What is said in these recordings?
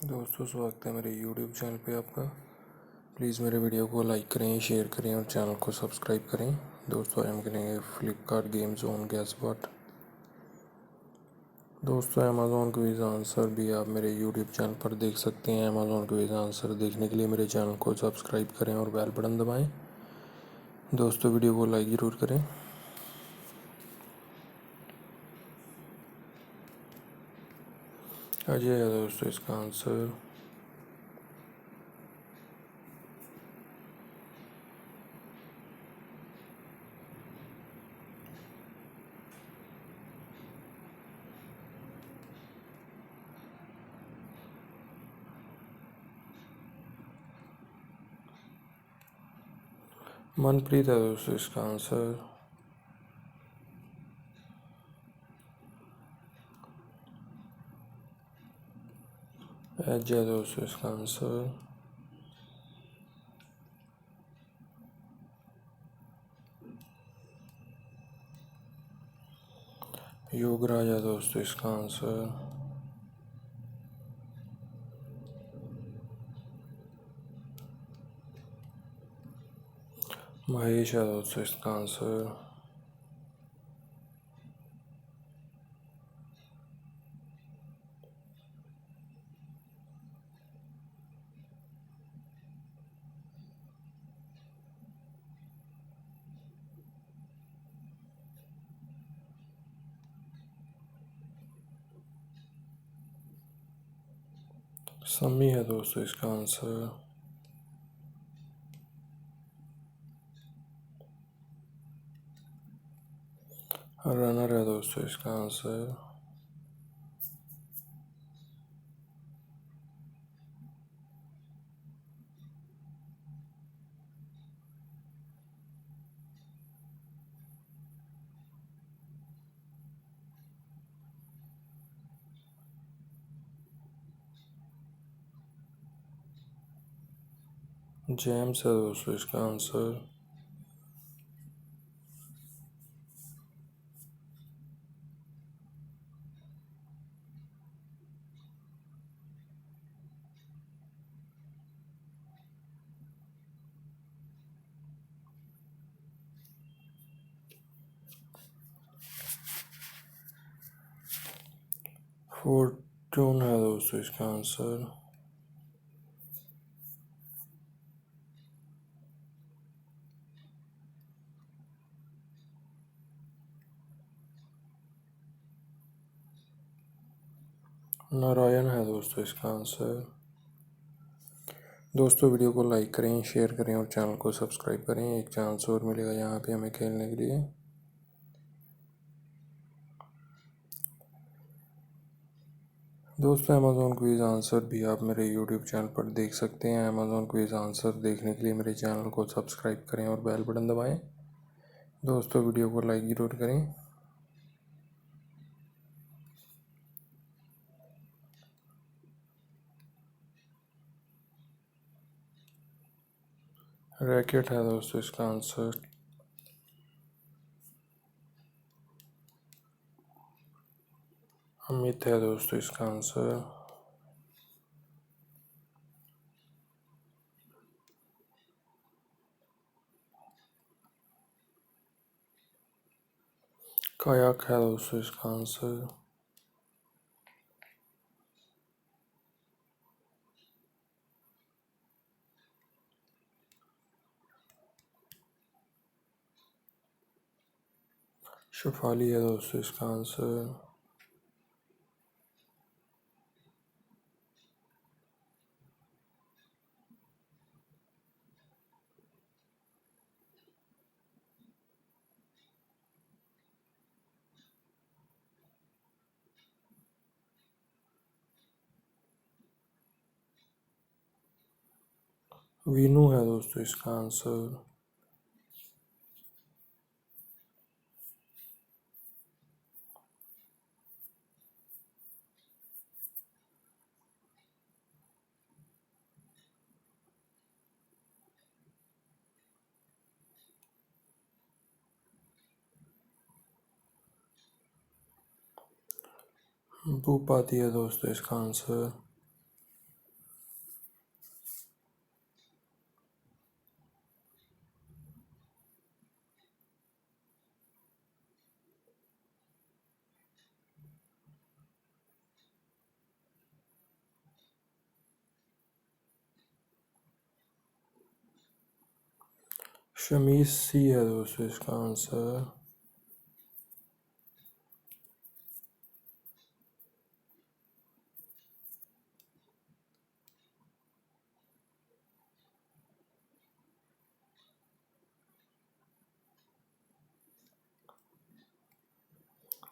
दोस्तों स्वागत है मेरे YouTube चैनल पे आपका। प्लीज़ मेरे वीडियो को लाइक करें, शेयर करें और चैनल को सब्सक्राइब करें। दोस्तों हम करेंगे Flipkart games on gas but. दोस्तों अमेज़ॉन क्विज आंसर भी आप मेरे YouTube चैनल पर देख सकते हैं। अमेज़ॉन क्विज आंसर देखने के लिए मेरे चैनल को सब्सक्राइब करें और बेल बटन दबाएँ। दोस्तों वीडियो को लाइक ज़रूर करें। आ जाइए दोस्तों इसका आंसर मनप्रीत है। दोस्तों इसका आंसर अजय। दोस्तों इसका आंसर योगराज है। दोस्तों इसका आंसर महेश है। दोस्तों इसका आंसर समी है। दोस्तों इसका आंसर रनर है। दोस्तों इसका आंसर जेम्स है। दोस्तों इसका आंसर 14 है। दोस्तों इसका आंसर नारायण है। दोस्तों इसका आंसर। दोस्तों वीडियो को लाइक करें, शेयर करें और चैनल को सब्सक्राइब करें। एक चांस और मिलेगा यहाँ पे हमें खेलने के लिए। दोस्तों अमेज़ॉन क्विज आंसर भी आप मेरे YouTube चैनल पर देख सकते हैं। अमेज़ॉन क्विज आंसर देखने के लिए मेरे चैनल को सब्सक्राइब करें और बेल बटन दबाएं। दोस्तों वीडियो को लाइक ज़रूर करें। रैकेट है। दोस्तों इसका आंसर अमित है। दोस्तों इसका आंसर कायाक है। दोस्तों इसका आंसर शेफाली है। दोस्तों इसका आंसर वीनू है। दोस्तों इसका आंसर भूपाती है। दोस्तों इसका आंसर शमीज सी है दोस्तों इसका आंसर।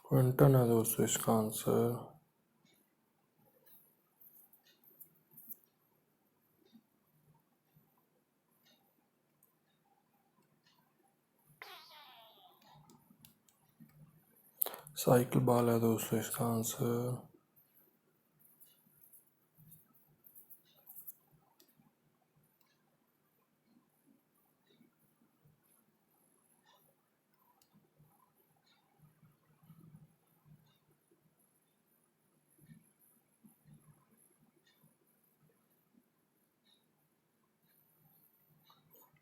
क्विंटन है दोस्तों इसका आंसर। साइकिल बॉल है दोस्तों इसका आंसर।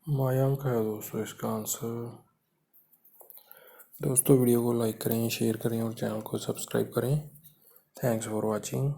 मयंक है दोस्तों इसका आंसर। दोस्तों वीडियो को लाइक करें, शेयर करें और चैनल को सब्सक्राइब करें। Thanks for watching.